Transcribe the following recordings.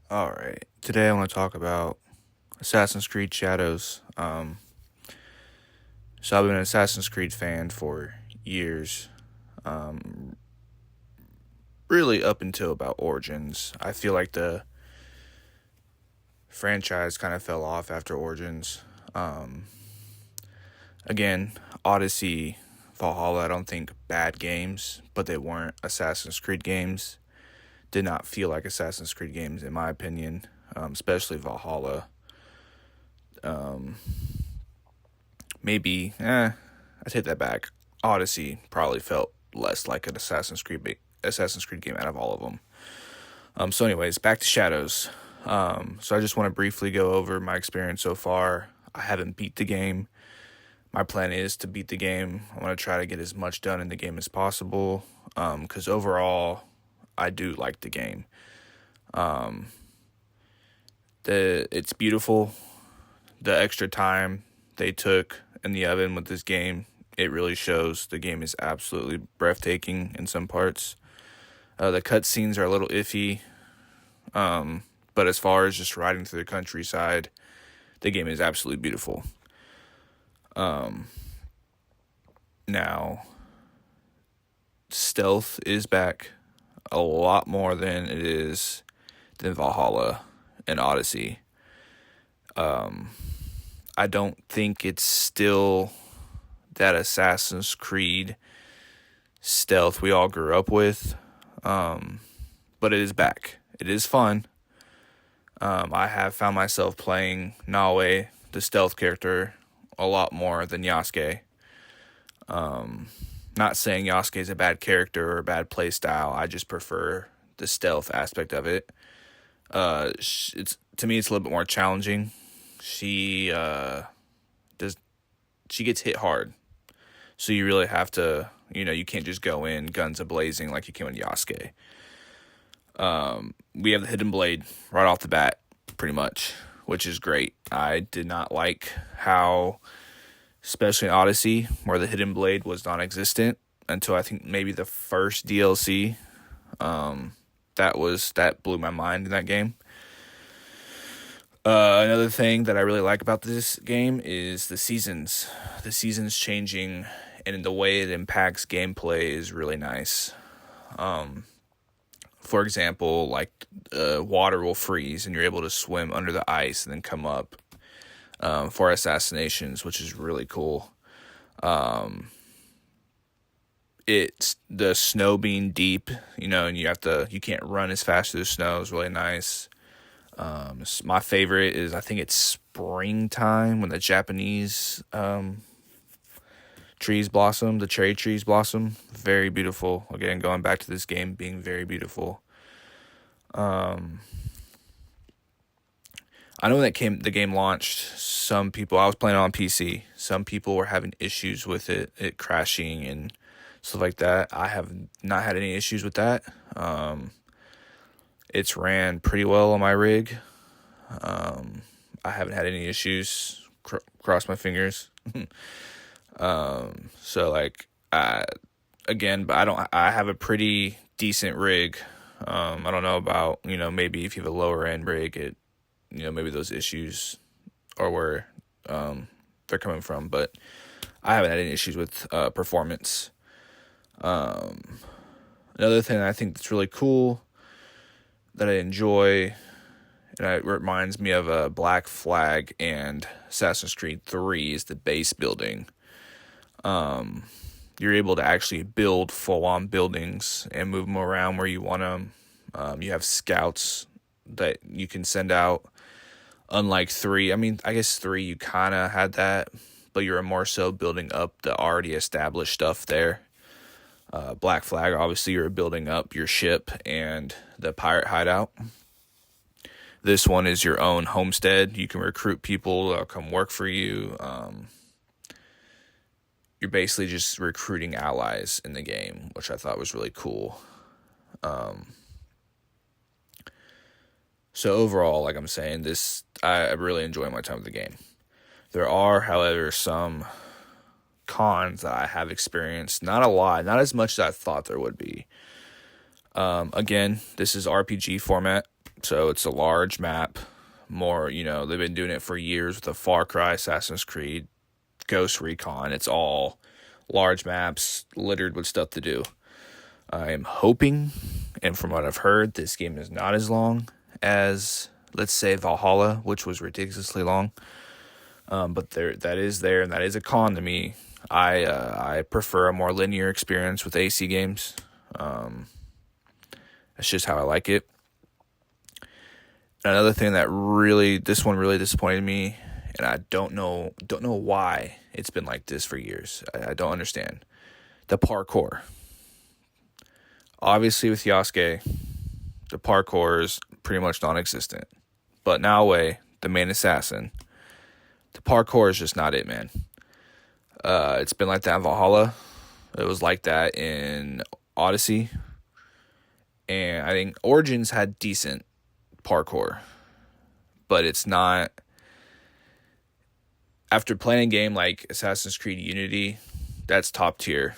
All right. Today I want to talk about Assassin's Creed Shadows. So I've been an Assassin's Creed fan for years. Um, really up until about Origins. I feel like the franchise kind of fell off after Origins. Um, again, Odyssey, Valhalla, I don't think bad games, but they weren't Assassin's Creed games. Did not feel like Assassin's Creed games in my opinion, especially Valhalla. Um, I take that back. Odyssey probably felt less like an Assassin's Creed game out of all of them. So, anyways, back to Shadows. So I just want to briefly go over my experience so far. I haven't beat the game. My plan is to beat the game. I want to try to get as much done in the game as possible. Because overall, I do like the game. Um, it's beautiful. The extra time they took in the oven with this game, it really shows the game is absolutely breathtaking in some parts. The cutscenes are a little iffy, but as far as just riding through the countryside, the game is absolutely beautiful. Um, Now, stealth is back a lot more than Valhalla and Odyssey. I don't think it's still that Assassin's Creed stealth we all grew up with, but it is back. It is fun. I have found myself playing Nawe, the stealth character, a lot more than Yasuke. Not saying Yasuke is a bad character or a bad play style. I just prefer the stealth aspect of it. It's to me, it's a little bit more challenging. She does she gets hit hard, so you really have to. You can't just go in guns a blazing like you can with Yasuke. We have the hidden blade right off the bat, pretty much, which is great. I did not like how, especially in Odyssey, where the hidden blade was non-existent until I think maybe the first DLC. That blew my mind in that game. Another thing that I really like about this game is the seasons. The seasons changing and the way it impacts gameplay is really nice. For example, like water will freeze and you're able to swim under the ice and then come up for assassinations, which is really cool. It's the snow being deep, and you can't run as fast through the snow is really nice. My favorite is I think it's springtime when the Japanese trees blossom, the cherry trees blossom. Very beautiful. Again, going back to this game being very beautiful. I know the game launched, some people, I was playing it on PC. Some people were having issues with it crashing and stuff like that. I have not had any issues with that. It's ran pretty well on my rig. I haven't had any issues. Cross my fingers. So like, again, but I have a pretty decent rig. I don't know about, maybe if you have a lower end rig, maybe those issues are where, they're coming from, but I haven't had any issues with, performance. Another thing I think that's really cool that I enjoy, and it reminds me of a Black Flag and Assassin's Creed 3 is the base building. You're able to actually build full-on buildings and move them around where you want them. You have scouts that you can send out. Unlike 3, I mean, I guess 3 you kind of had that, but you're more so building up the already established stuff there. Black Flag, obviously, you're building up your ship and the pirate hideout. This one is your own homestead. You can recruit people to come work for you. You're basically just recruiting allies in the game, which I thought was really cool. So overall, like I'm saying, I really enjoy my time with the game. There are, however, some cons that I have experienced. Not a lot, not as much as I thought there would be. Again, this is RPG format. So it's a large map. More, they've been doing it for years with the Far Cry, Assassin's Creed, Ghost Recon. It's all large maps littered with stuff to do. I am hoping, and from what I've heard, this game is not as long as, let's say, Valhalla, which was ridiculously long. But that is there, and that is a con to me. I prefer a more linear experience with AC games. That's just how I like it. Another thing that this one really disappointed me, and I don't know why it's been like this for years. I don't understand. The parkour. Obviously, with Yasuke, the parkour is pretty much non-existent. But Naoe, the main assassin, the parkour is just not it, man. It's been like that in Valhalla. It was like that in Odyssey. And I think Origins had decent parkour. But it's not... After playing a game like Assassin's Creed Unity, that's top tier.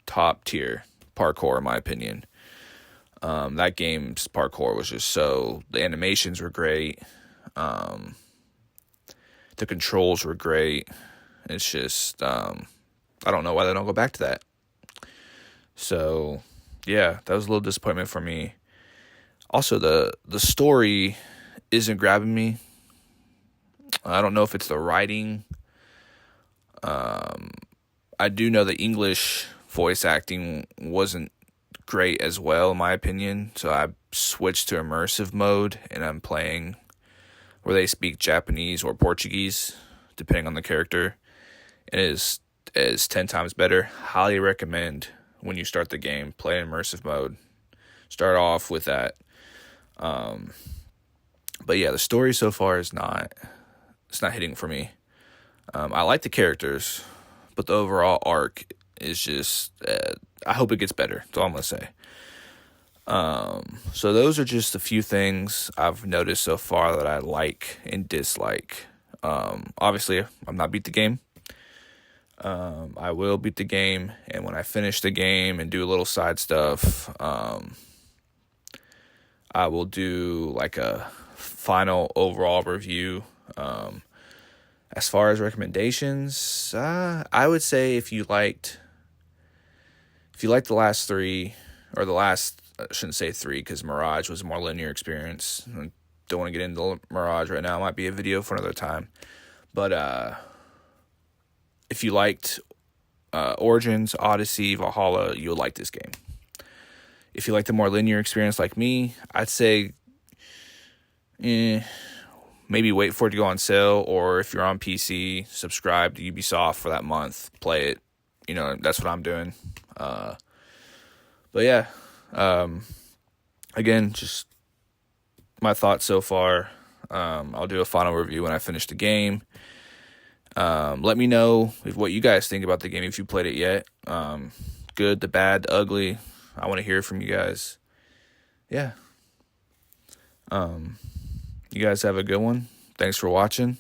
Top tier parkour, in my opinion. That game's parkour was just so... The animations were great. The controls were great. It's just... I don't know why they don't go back to that. So, yeah, that was a little disappointment for me. Also, the story isn't grabbing me. I don't know if it's the writing. I do know the English voice acting wasn't great as well, in my opinion. So I switched to immersive mode, and I'm playing where they speak Japanese or Portuguese, depending on the character. It is 10 times better. Highly recommend when you start the game, play in immersive mode. Start off with that. But yeah, the story so far is not hitting for me. I like the characters, but the overall arc is just, I hope it gets better. That's all I'm going to say. So those are just a few things I've noticed so far that I like and dislike. Obviously, I've not beat the game. I will beat the game, and when I finish the game and do a little side stuff, I will do like a final overall review. As far as recommendations, I would say if you liked the last three, or the last, I shouldn't say three, because Mirage was a more linear experience. I don't want to get into Mirage right now. It might be a video for another time. But if you liked Origins, Odyssey, Valhalla, you'll like this game. If you like the more linear experience like me, I'd say maybe wait for it to go on sale, or if you're on PC, subscribe to Ubisoft for that month, play it. That's what I'm doing. But yeah, again, just my thoughts so far. I'll do a final review when I finish the game. Let me know what you guys think about the game, if you played it yet. Good, the bad, the ugly. I want to hear from you guys. Yeah. You guys have a good one. Thanks for watching.